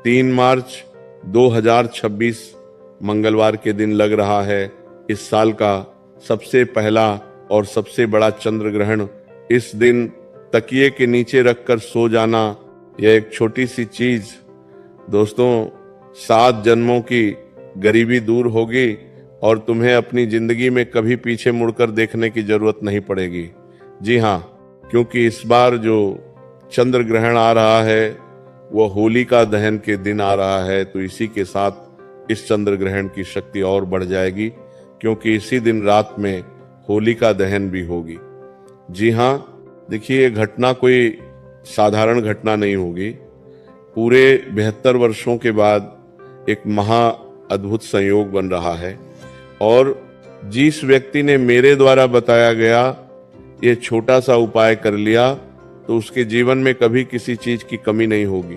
3 मार्च 2026 मंगलवार के दिन लग रहा है। इस साल का सबसे पहला और सबसे बड़ा चंद्र ग्रहण। इस दिन तकिए के नीचे रखकर सो जाना, यह एक छोटी सी चीज दोस्तों 7 जन्मों की गरीबी दूर होगी और तुम्हें अपनी जिंदगी में कभी पीछे मुड़कर देखने की जरूरत नहीं पड़ेगी। जी हाँ, क्योंकि इस बार जो चंद्र ग्रहण आ रहा है वह होलिका दहन के दिन आ रहा है, तो इसी के साथ इस चंद्र ग्रहण की शक्ति और बढ़ जाएगी, क्योंकि इसी दिन रात में होलिका दहन भी होगी। जी हाँ, देखिए ये घटना कोई साधारण घटना नहीं होगी। पूरे 72 वर्षों के बाद एक महा अद्भुत संयोग बन रहा है और जिस व्यक्ति ने मेरे द्वारा बताया गया ये छोटा सा उपाय कर लिया तो उसके जीवन में कभी किसी चीज की कमी नहीं होगी।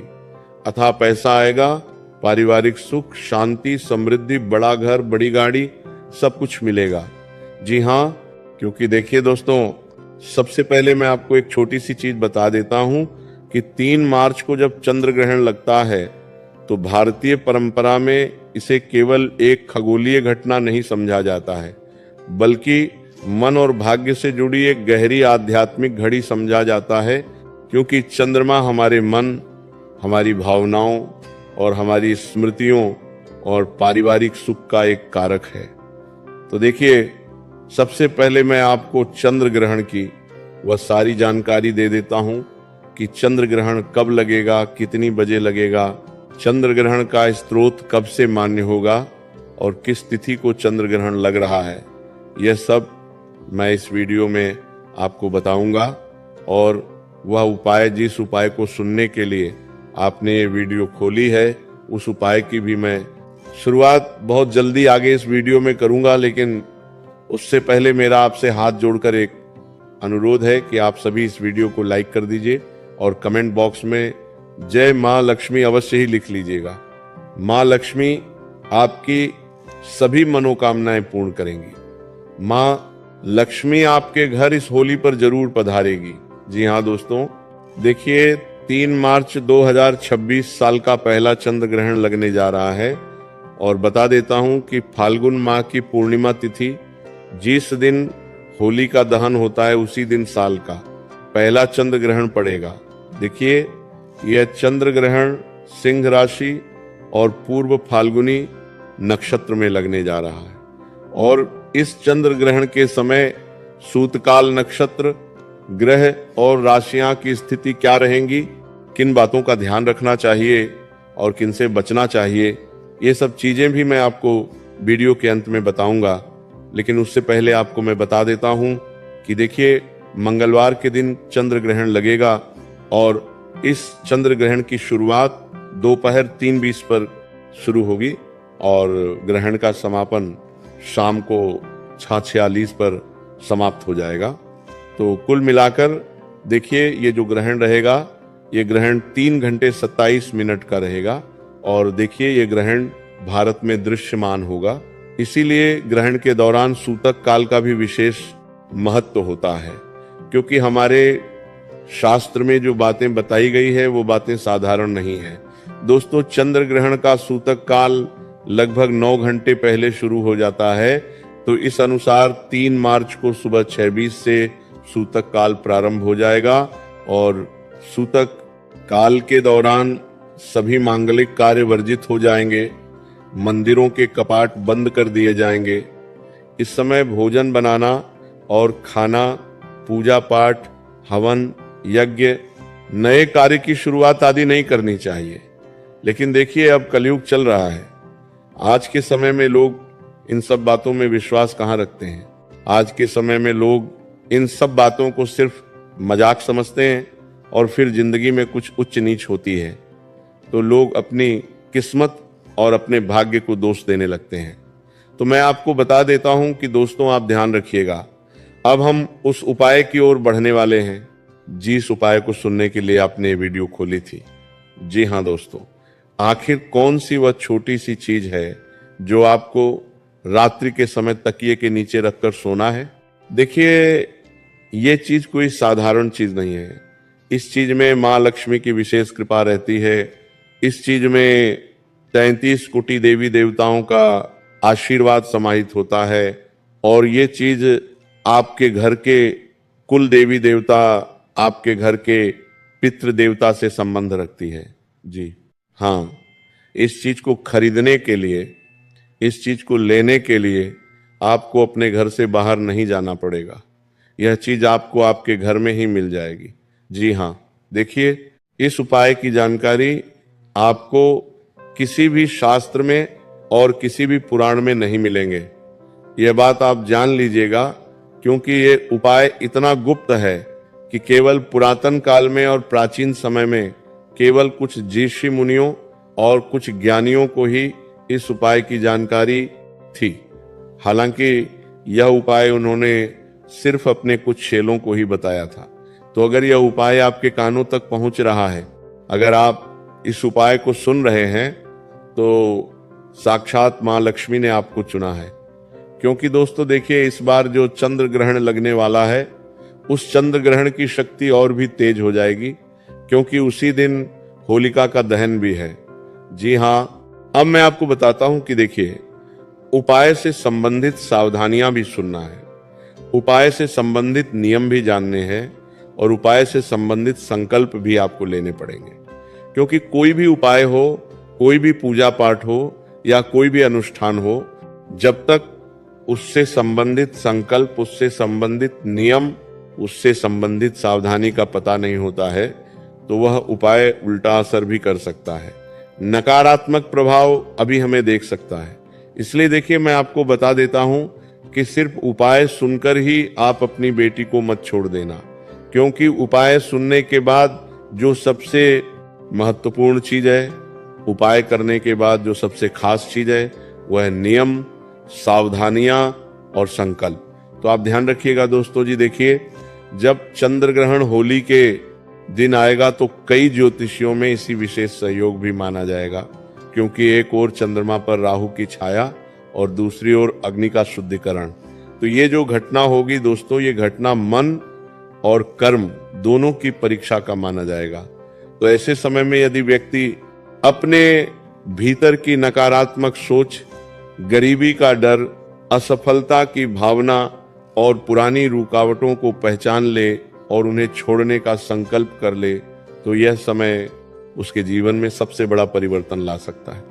अथाह पैसा आएगा, पारिवारिक सुख, शांति, समृद्धि, बड़ा घर, बड़ी गाड़ी, सब कुछ मिलेगा। जी हाँ, क्योंकि देखिए दोस्तों, सबसे पहले मैं आपको एक छोटी सी चीज बता देता हूं कि 3 मार्च को जब चंद्र ग्रहण लगता है तो भारतीय परंपरा में इसे केवल एक खगोलीय घटना नहीं समझा जाता है, बल्कि मन और भाग्य से जुड़ी एक गहरी आध्यात्मिक घड़ी समझा जाता है, क्योंकि चंद्रमा हमारे मन, हमारी भावनाओं और हमारी स्मृतियों और पारिवारिक सुख का एक कारक है। तो देखिए, सबसे पहले मैं आपको चंद्र ग्रहण की वह सारी जानकारी दे देता हूं कि चंद्र ग्रहण कब लगेगा, कितनी बजे लगेगा, चंद्र ग्रहण का स्रोत कब से मान्य होगा और किस तिथि को चंद्र ग्रहण लग रहा है। यह सब मैं इस वीडियो में आपको बताऊंगा और वह उपाय, जिस उपाय को सुनने के लिए आपने ये वीडियो खोली है, उस उपाय की भी मैं शुरुआत बहुत जल्दी आगे इस वीडियो में करूंगा। लेकिन उससे पहले मेरा आपसे हाथ जोड़कर एक अनुरोध है कि आप सभी इस वीडियो को लाइक कर दीजिए और कमेंट बॉक्स में जय मां लक्ष्मी अवश्य ही लिख लीजिएगा। मां लक्ष्मी आपकी सभी मनोकामनाएं पूर्ण करेंगी। मां लक्ष्मी आपके घर इस होली पर जरूर पधारेगी। जी हाँ दोस्तों, देखिए 3 मार्च 2026 साल का पहला चंद्र ग्रहण लगने जा रहा है और बता देता हूं कि फाल्गुन माह की पूर्णिमा तिथि जिस दिन होली का दहन होता है उसी दिन साल का पहला चंद्र ग्रहण पड़ेगा। देखिए, यह चंद्र ग्रहण सिंह राशि और पूर्व फाल्गुनी नक्षत्र में लगने जा रहा है और इस चंद्र ग्रहण के समय सूतकाल नक्षत्र, ग्रह और राशियां की स्थिति क्या रहेंगी, किन बातों का ध्यान रखना चाहिए और किन से बचना चाहिए, ये सब चीजें भी मैं आपको वीडियो के अंत में बताऊंगा। लेकिन उससे पहले आपको मैं बता देता हूं कि देखिए, मंगलवार के दिन चंद्र ग्रहण लगेगा और इस चंद्र ग्रहण की शुरुआत दोपहर 3:20 पर शुरू होगी और ग्रहण का समापन शाम को 6:46 पर समाप्त हो जाएगा। तो कुल मिलाकर देखिए, ये जो ग्रहण रहेगा, ये ग्रहण 3 घंटे 27 मिनट का रहेगा और देखिए ये ग्रहण भारत में दृश्यमान होगा। इसीलिए ग्रहण के दौरान सूतक काल का भी विशेष महत्व होता है, क्योंकि हमारे शास्त्र में जो बातें बताई गई है वो बातें साधारण नहीं है। दोस्तों, चंद्र ग्रहण का सूतक काल लगभग 9 घंटे पहले शुरू हो जाता है। तो इस अनुसार 3 मार्च को सुबह 6:20 से सूतक काल प्रारंभ हो जाएगा और सूतक काल के दौरान सभी मांगलिक कार्य वर्जित हो जाएंगे, मंदिरों के कपाट बंद कर दिए जाएंगे। इस समय भोजन बनाना और खाना, पूजा पाठ, हवन, यज्ञ, नए कार्य की शुरुआत आदि नहीं करनी चाहिए। लेकिन देखिए, अब कलयुग चल रहा है। आज के समय में लोग इन सब बातों में विश्वास कहाँ रखते हैं। आज के समय में लोग इन सब बातों को सिर्फ मजाक समझते हैं और फिर जिंदगी में कुछ उच्च नीच होती है तो लोग अपनी किस्मत और अपने भाग्य को दोष देने लगते हैं। तो मैं आपको बता देता हूं कि दोस्तों, आप ध्यान रखिएगा। अब हम उस उपाय की ओर बढ़ने वाले हैं जिस उपाय को सुनने के लिए आपने वीडियो खोली थी। जी हाँ दोस्तों, आखिर कौन सी वह छोटी सी चीज है जो आपको रात्रि के समय तकिए के नीचे रखकर सोना है। देखिए, ये चीज कोई साधारण चीज नहीं है। इस चीज में माँ लक्ष्मी की विशेष कृपा रहती है इस चीज में 33 कोटि देवी देवताओं का आशीर्वाद समाहित होता है और ये चीज आपके घर के कुल देवी देवता, आपके घर के पितृ देवता से संबंध रखती है। जी हाँ, इस चीज को खरीदने के लिए, इस चीज को लेने के लिए आपको अपने घर से बाहर नहीं जाना पड़ेगा। यह चीज आपको आपके घर में ही मिल जाएगी। जी हाँ, देखिए, इस उपाय की जानकारी आपको किसी भी शास्त्र में और किसी भी पुराण में नहीं मिलेंगे। यह बात आप जान लीजिएगा, क्योंकि ये उपाय इतना गुप्त है कि केवल पुरातन काल में और प्राचीन समय में केवल कुछ ऋषि मुनियों और कुछ ज्ञानियों को ही इस उपाय की जानकारी थी। हालांकि यह उपाय उन्होंने सिर्फ अपने कुछ चेलों को ही बताया था। तो अगर यह उपाय आपके कानों तक पहुंच रहा है, अगर आप इस उपाय को सुन रहे हैं, तो साक्षात मां लक्ष्मी ने आपको चुना है। क्योंकि दोस्तों देखिए, इस बार जो चंद्र ग्रहण लगने वाला है, उस चंद्र ग्रहण की शक्ति और भी तेज हो जाएगी, क्योंकि उसी दिन होलिका का दहन भी है। जी हाँ, अब मैं आपको बताता हूं कि देखिए, उपाय से संबंधित सावधानियां भी सुनना है, उपाय से संबंधित नियम भी जानने हैं और उपाय से संबंधित संकल्प भी आपको लेने पड़ेंगे। क्योंकि कोई भी उपाय हो, कोई भी पूजा पाठ हो या कोई भी अनुष्ठान हो, जब तक उससे संबंधित संकल्प, उससे संबंधित नियम, उससे संबंधित सावधानी का पता नहीं होता है, तो वह उपाय उल्टा असर भी कर सकता है, नकारात्मक प्रभाव अभी हमें देख सकता है। इसलिए देखिए, मैं आपको बता देता हूं कि सिर्फ उपाय सुनकर ही आप अपनी बेटी को मत छोड़ देना, क्योंकि उपाय सुनने के बाद जो सबसे महत्वपूर्ण चीज है, उपाय करने के बाद जो सबसे खास चीज है, वह नियम, सावधानियां और संकल्प। तो आप ध्यान रखिएगा दोस्तों जी। देखिए, जब चंद्र ग्रहण होली के दिन आएगा तो कई ज्योतिषियों में इसी विशेष सहयोग भी माना जाएगा, क्योंकि एक ओर चंद्रमा पर राहु की छाया और दूसरी ओर अग्नि का शुद्धिकरण। तो ये जो घटना होगी दोस्तों, ये घटना मन और कर्म दोनों की परीक्षा का माना जाएगा। तो ऐसे समय में यदि व्यक्ति अपने भीतर की नकारात्मक सोच, गरीबी का डर, असफलता की भावना और पुरानी रुकावटों को पहचान ले और उन्हें छोड़ने का संकल्प कर ले, तो यह समय उसके जीवन में सबसे बड़ा परिवर्तन ला सकता है।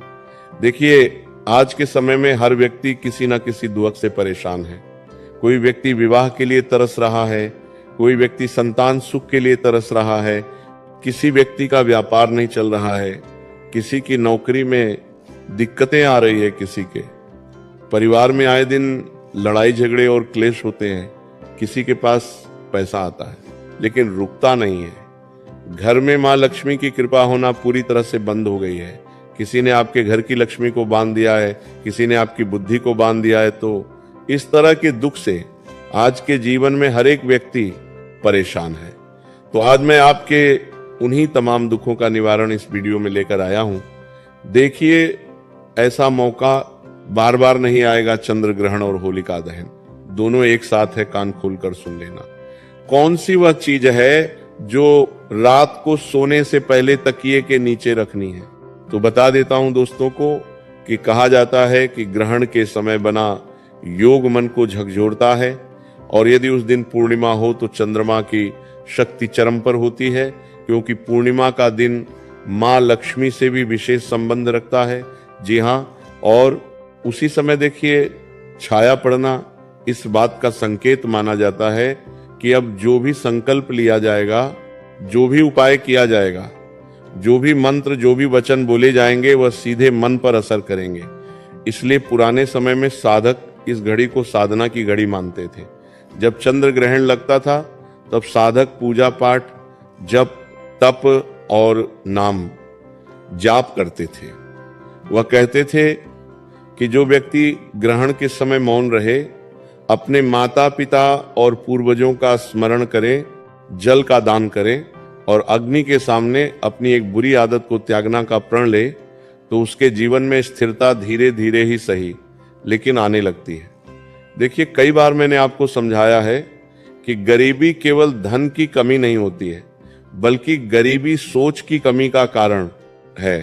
देखिए, आज के समय में हर व्यक्ति किसी न किसी दुख से परेशान है। कोई व्यक्ति विवाह के लिए तरस रहा है, कोई व्यक्ति संतान सुख के लिए तरस रहा है, किसी व्यक्ति का व्यापार नहीं चल रहा है, किसी की नौकरी में दिक्कतें आ रही है, किसी के परिवार में आए दिन लड़ाई झगड़े और क्लेश होते हैं, किसी के पास पैसा आता है लेकिन रुकता नहीं है, घर में मां लक्ष्मी की कृपा होना पूरी तरह से बंद हो गई है, किसी ने आपके घर की लक्ष्मी को बांध दिया है, किसी ने आपकी बुद्धि को बांध दिया है। तो इस तरह के दुख से आज के जीवन में हर एक व्यक्ति परेशान है। तो आज मैं आपके उन्हीं तमाम दुखों का निवारण इस वीडियो में लेकर आया हूं। देखिए, ऐसा मौका बार बार नहीं आएगा। चंद्र ग्रहण और होलिका दहन दोनों एक साथ है, कान खोलकर सुन लेना। कौन सी वह चीज है जो रात को सोने से पहले तकिए के नीचे रखनी है? तो बता देता हूं दोस्तों को कि कहा जाता है कि ग्रहण के समय बना योग मन को झकझोरता है, और यदि उस दिन पूर्णिमा हो तो चंद्रमा की शक्ति चरम पर होती है, क्योंकि पूर्णिमा का दिन मां लक्ष्मी से भी विशेष संबंध रखता है। जी हाँ, और उसी समय देखिए, छाया पड़ना इस बात का संकेत माना जाता है कि अब जो भी संकल्प लिया जाएगा, जो भी उपाय किया जाएगा, जो भी मंत्र, जो भी वचन बोले जाएंगे, वह सीधे मन पर असर करेंगे। इसलिए पुराने समय में साधक इस घड़ी को साधना की घड़ी मानते थे। जब चंद्र ग्रहण लगता था तब साधक पूजा पाठ, जप, तप और नाम जाप करते थे। वह कहते थे कि जो व्यक्ति ग्रहण के समय मौन रहे, अपने माता पिता और पूर्वजों का स्मरण करे, जल का दान करे और अग्नि के सामने अपनी एक बुरी आदत को त्यागना का प्रण ले, तो उसके जीवन में स्थिरता धीरे धीरे ही सही लेकिन आने लगती है। देखिए, कई बार मैंने आपको समझाया है कि गरीबी केवल धन की कमी नहीं होती है, बल्कि गरीबी सोच की कमी का कारण है।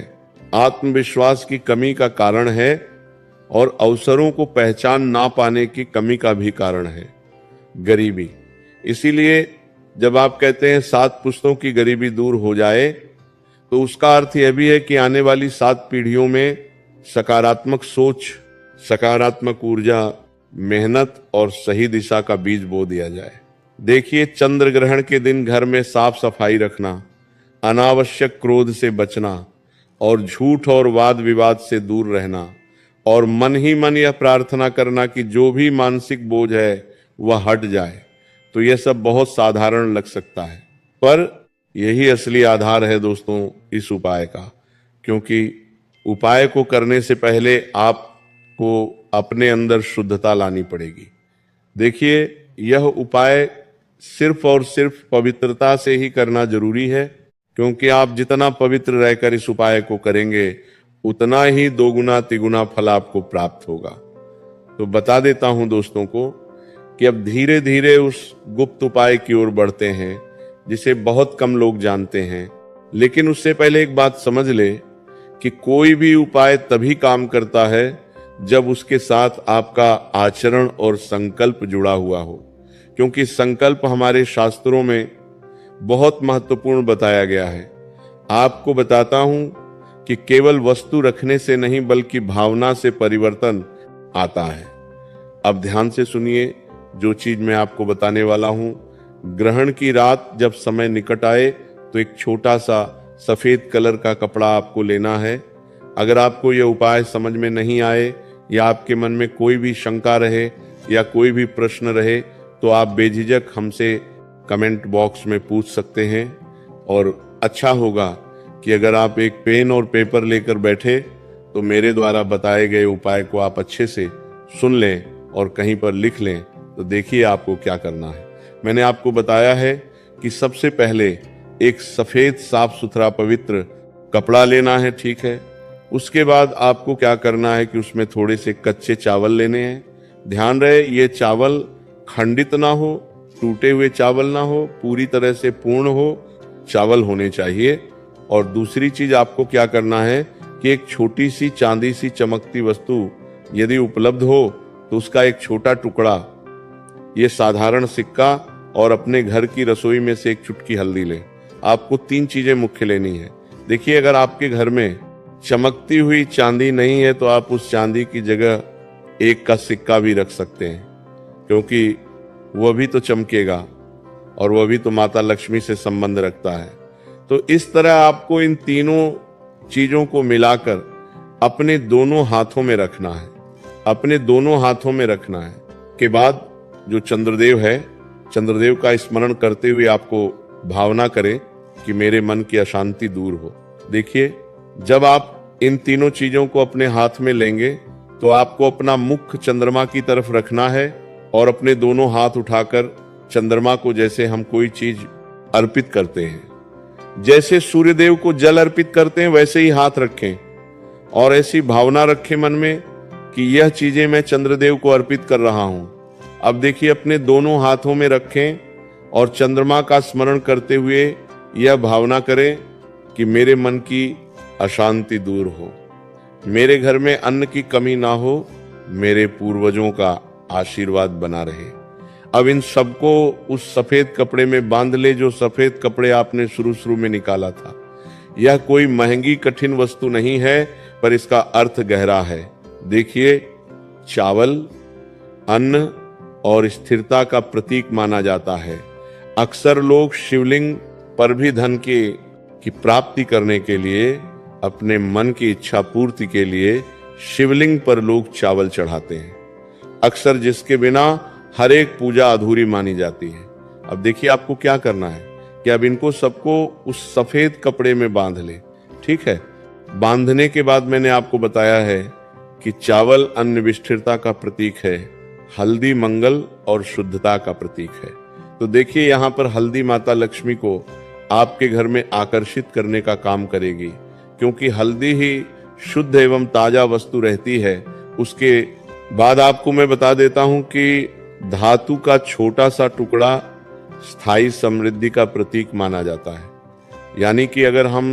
आत्मविश्वास की कमी का कारण है और अवसरों को पहचान ना पाने की कमी का भी कारण है गरीबी। इसीलिए जब आप कहते हैं 7 पुश्तों की गरीबी दूर हो जाए, तो उसका अर्थ यह भी है कि आने वाली 7 पीढ़ियों में सकारात्मक सोच, सकारात्मक ऊर्जा, मेहनत और सही दिशा का बीज बो दिया जाए। देखिए, चंद्र ग्रहण के दिन घर में साफ सफाई रखना, अनावश्यक क्रोध से बचना और झूठ और वाद विवाद से दूर रहना और मन ही मन यह प्रार्थना करना कि जो भी मानसिक बोझ है वह हट जाए, तो यह सब बहुत साधारण लग सकता है, पर यही असली आधार है दोस्तों इस उपाय का। क्योंकि उपाय को करने से पहले आपको अपने अंदर शुद्धता लानी पड़ेगी। देखिए, यह उपाय सिर्फ और सिर्फ पवित्रता से ही करना जरूरी है, क्योंकि आप जितना पवित्र रहकर इस उपाय को करेंगे उतना ही दोगुना तिगुना फल आपको प्राप्त होगा। तो बता देता हूं दोस्तों को कि अब धीरे धीरे उस गुप्त उपाय की ओर बढ़ते हैं जिसे बहुत कम लोग जानते हैं। लेकिन उससे पहले एक बात समझ ले कि कोई भी उपाय तभी काम करता है जब उसके साथ आपका आचरण और संकल्प जुड़ा हुआ हो, क्योंकि संकल्प हमारे शास्त्रों में बहुत महत्वपूर्ण बताया गया है। आपको बताता हूं कि केवल वस्तु रखने से नहीं बल्कि भावना से परिवर्तन आता है। अब ध्यान से सुनिए जो चीज मैं आपको बताने वाला हूं। ग्रहण की रात जब समय निकट आए तो एक छोटा सा सफेद कलर का कपड़ा आपको लेना है। अगर आपको यह उपाय समझ में नहीं आए या आपके मन में कोई भी शंका रहे या कोई भी प्रश्न रहे तो आप बेझिझक हमसे कमेंट बॉक्स में पूछ सकते हैं। और अच्छा होगा कि अगर आप एक पेन और पेपर लेकर बैठे तो मेरे द्वारा बताए गए उपाय को आप अच्छे से सुन लें और कहीं पर लिख लें। तो देखिए आपको क्या करना है। मैंने आपको बताया है कि सबसे पहले एक सफेद साफ सुथरा पवित्र कपड़ा लेना है, ठीक है। उसके बाद आपको क्या करना है कि उसमें थोड़े से कच्चे चावल लेने हैं। ध्यान रहे ये चावल खंडित ना हो, टूटे हुए चावल ना हो, पूरी तरह से पूर्ण हो चावल होने चाहिए। और दूसरी चीज आपको क्या करना है कि एक छोटी सी चांदी सी चमकती वस्तु यदि उपलब्ध हो तो उसका एक छोटा टुकड़ा, ये साधारण सिक्का और अपने घर की रसोई में से एक चुटकी हल्दी लें। आपको 3 चीजें मुख्य लेनी है। देखिए, अगर आपके घर में चमकती हुई चांदी नहीं है तो आप उस चांदी की जगह 1 का सिक्का भी रख सकते हैं, क्योंकि वह भी तो चमकेगा और वह भी तो माता लक्ष्मी से संबंध रखता है। तो इस तरह आपको इन तीनों चीजों को मिलाकर अपने दोनों हाथों में रखना है। अपने दोनों हाथों में रखना है के बाद जो चंद्रदेव है, चंद्रदेव का स्मरण करते हुए आपको भावना करें कि मेरे मन की अशांति दूर हो। देखिए, जब आप इन तीनों चीजों को अपने हाथ में लेंगे तो आपको अपना मुख चंद्रमा की तरफ रखना है और अपने दोनों हाथ उठाकर चंद्रमा को जैसे हम कोई चीज अर्पित करते हैं, जैसे सूर्यदेव को जल अर्पित करते हैं वैसे ही हाथ रखें और ऐसी भावना रखें मन में कि यह चीजें मैं चंद्रदेव को अर्पित कर रहा हूं। अब देखिए, अपने दोनों हाथों में रखें और चंद्रमा का स्मरण करते हुए यह भावना करें कि मेरे मन की अशांति दूर हो, मेरे घर में अन्न की कमी ना हो, मेरे पूर्वजों का आशीर्वाद बना रहे। अब इन सबको उस सफेद कपड़े में बांध ले जो सफेद कपड़े आपने शुरू में निकाला था। यह कोई महंगी कठिन वस्तु नहीं है, पर इसका अर्थ गहरा है। देखिए, चावल अन्न और स्थिरता का प्रतीक माना जाता है। अक्सर लोग शिवलिंग पर भी धन की प्राप्ति करने के लिए, अपने मन की इच्छा पूर्ति के लिए शिवलिंग पर लोग चावल चढ़ाते हैं, अक्सर जिसके बिना हर एक पूजा अधूरी मानी जाती है। अब देखिए, आपको क्या करना है कि अब इनको सबको उस सफेद कपड़े में बांध ले, ठीक है। बांधने के बाद मैंने आपको बताया है कि चावल अन्न विस्थिरता का प्रतीक है, हल्दी मंगल और शुद्धता का प्रतीक है। तो देखिए, यहाँ पर हल्दी माता लक्ष्मी को आपके घर में आकर्षित करने का काम करेगी, क्योंकि हल्दी ही शुद्ध एवं ताजा वस्तु रहती है। उसके बाद आपको मैं बता देता हूं कि धातु का छोटा सा टुकड़ा स्थायी समृद्धि का प्रतीक माना जाता है। यानी कि अगर हम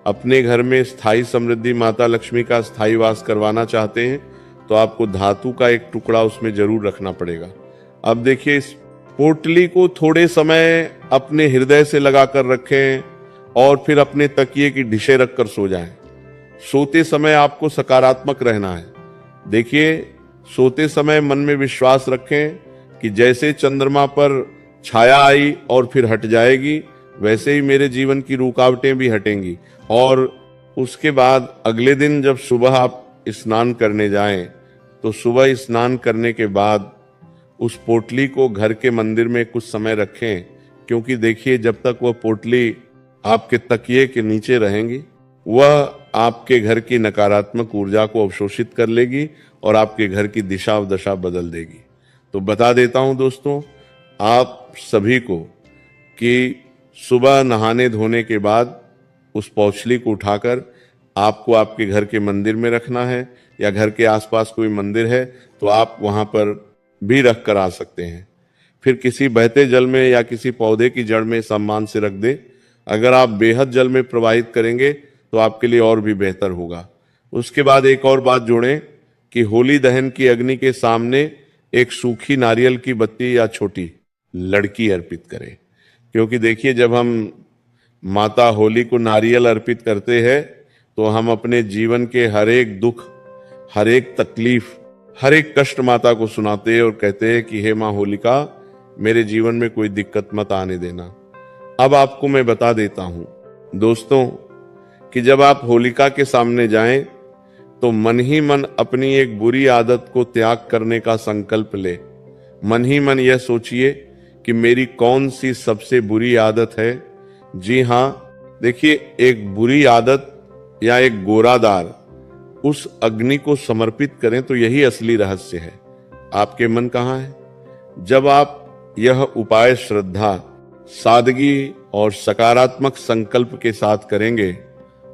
अपने घर में स्थायी समृद्धि माता लक्ष्मी का स्थायी वास करवाना चाहते हैं तो आपको धातु का एक टुकड़ा उसमें जरूर रखना पड़ेगा। अब देखिए, इस पोटली को थोड़े समय अपने हृदय से लगाकर रखें और फिर अपने तकिए की ढिशे रखकर सो जाएं। सोते समय आपको सकारात्मक रहना है। देखिए, सोते समय मन में विश्वास रखें कि जैसे चंद्रमा पर छाया आई और फिर हट जाएगी, वैसे ही मेरे जीवन की रुकावटें भी हटेंगी। और उसके बाद अगले दिन जब सुबह आप स्नान करने जाएं, तो सुबह स्नान करने के बाद उस पोटली को घर के मंदिर में कुछ समय रखें, क्योंकि देखिए, जब तक वह पोटली आपके तकिए के नीचे रहेंगी, वह आपके घर की नकारात्मक ऊर्जा को अवशोषित कर लेगी और आपके घर की दिशा व दशा बदल देगी। तो बता देता हूं दोस्तों, आप सभी को कि सुबह नहाने धोने के बाद उस पोटली को उठाकर आपको आपके घर के मंदिर में रखना है, या घर के आसपास कोई मंदिर है तो आप वहां पर भी रख कर आ सकते हैं। फिर किसी बहते जल में या किसी पौधे की जड़ में सम्मान से रख दे। अगर आप बेहद जल में प्रवाहित करेंगे तो आपके लिए और भी बेहतर होगा। उसके बाद एक और बात जोड़ें कि होली दहन की अग्नि के सामने एक सूखी नारियल की बत्ती या छोटी लड़की अर्पित करें, क्योंकि देखिए, जब हम माता होली को नारियल अर्पित करते हैं तो हम अपने जीवन के हर एक दुख, हर एक तकलीफ, हर एक कष्ट माता को सुनाते हैं और कहते हैं कि हे माँ होलिका, मेरे जीवन में कोई दिक्कत मत आने देना। अब आपको मैं बता देता हूं दोस्तों कि जब आप होलिका के सामने जाएं तो मन ही मन अपनी एक बुरी आदत को त्याग करने का संकल्प ले। मन ही मन यह सोचिए कि मेरी कौन सी सबसे बुरी आदत है। जी हां, देखिए, एक बुरी आदत या एक गोरादार उस अग्नि को समर्पित करें तो यही असली रहस्य है। आपके मन कहाँ है? जब आप यह उपाय श्रद्धा, सादगी और सकारात्मक संकल्प के साथ करेंगे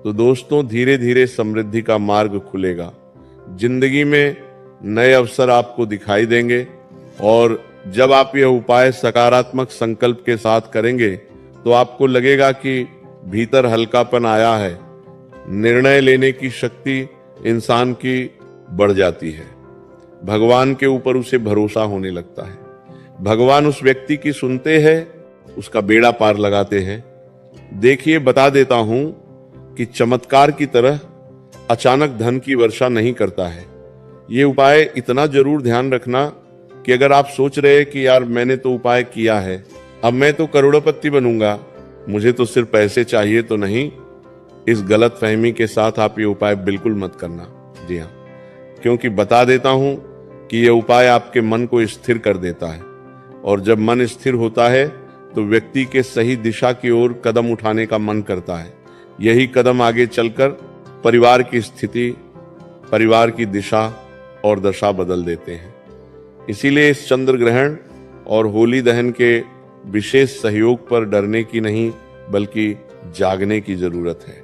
तो दोस्तों, धीरे धीरे समृद्धि का मार्ग खुलेगा। जिंदगी में नए अवसर आपको दिखाई देंगे। और जब आप यह उपाय सकारात्मक संकल्प के साथ करेंगे तो आपको लगेगा कि भीतर हल्कापन आया है। निर्णय लेने की शक्ति इंसान की बढ़ जाती है। भगवान के ऊपर उसे भरोसा होने लगता है। भगवान उस व्यक्ति की सुनते हैं, उसका बेड़ा पार लगाते हैं। देखिए, बता देता हूं कि चमत्कार की तरह अचानक धन की वर्षा नहीं करता है। ये उपाय इतना जरूर ध्यान रखना कि अगर आप सोच रहे हैं कि यार मैंने तो उपाय किया है, अब मैं तो करोड़पति बनूंगा, मुझे तो सिर्फ पैसे चाहिए, तो नहीं, इस गलत फहमी के साथ आप ये उपाय बिल्कुल मत करना। जी हाँ, क्योंकि बता देता हूं कि ये उपाय आपके मन को स्थिर कर देता है, और जब मन स्थिर होता है तो व्यक्ति के सही दिशा की ओर कदम उठाने का मन करता है। यही कदम आगे चलकर परिवार की स्थिति, परिवार की दिशा और दशा बदल देते हैं। इसीलिए इस चंद्र ग्रहण और होली दहन के विशेष सहयोग पर डरने की नहीं, बल्कि जागने की जरूरत है।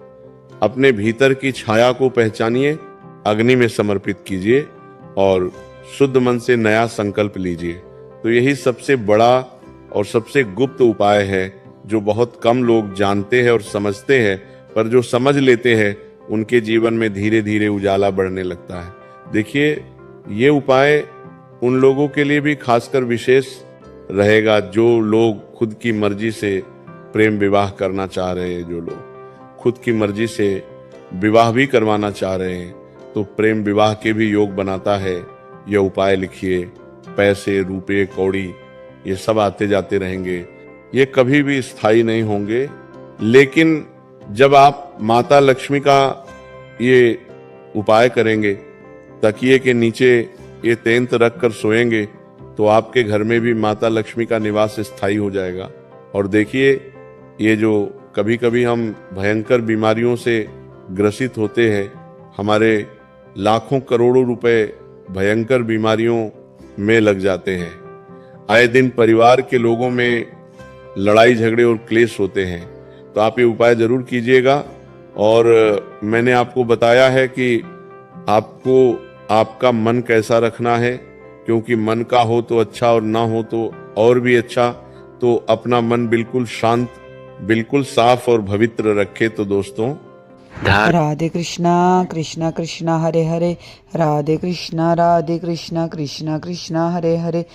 अपने भीतर की छाया को पहचानिए, अग्नि में समर्पित कीजिए और शुद्ध मन से नया संकल्प लीजिए। तो यही सबसे बड़ा और सबसे गुप्त उपाय है जो बहुत कम लोग जानते हैं और समझते हैं, पर जो समझ लेते हैं उनके जीवन में धीरे धीरे उजाला बढ़ने लगता है। देखिए, ये उपाय उन लोगों के लिए भी खासकर विशेष रहेगा जो लोग खुद की मर्जी से प्रेम विवाह करना चाह रहे हैं, जो लोग खुद की मर्जी से विवाह भी करवाना चाह रहे हैं, तो प्रेम विवाह के भी योग बनाता है। यह उपाय लिखिए। पैसे, रुपये, कौड़ी, ये सब आते जाते रहेंगे, ये कभी भी स्थायी नहीं होंगे। लेकिन जब आप माता लक्ष्मी का ये उपाय करेंगे, तकिए के नीचे ये तेंत रखकर सोएंगे, तो आपके घर में भी माता लक्ष्मी का निवास स्थायी हो जाएगा। और देखिए, ये जो कभी कभी हम भयंकर बीमारियों से ग्रसित होते हैं, हमारे लाखों करोड़ों रुपए भयंकर बीमारियों में लग जाते हैं। आए दिन परिवार के लोगों में लड़ाई झगड़े और क्लेश होते हैं। तो आप ये उपाय जरूर कीजिएगा। और मैंने आपको बताया है कि आपको आपका मन कैसा रखना है, क्योंकि मन का हो तो अच्छा और ना हो तो और भी अच्छा। तो अपना मन बिल्कुल शांत, बिल्कुल साफ और पवित्र रखे तो दोस्तों राधे कृष्णा कृष्णा कृष्णा हरे हरे, राधे कृष्णा कृष्णा कृष्णा हरे हरे,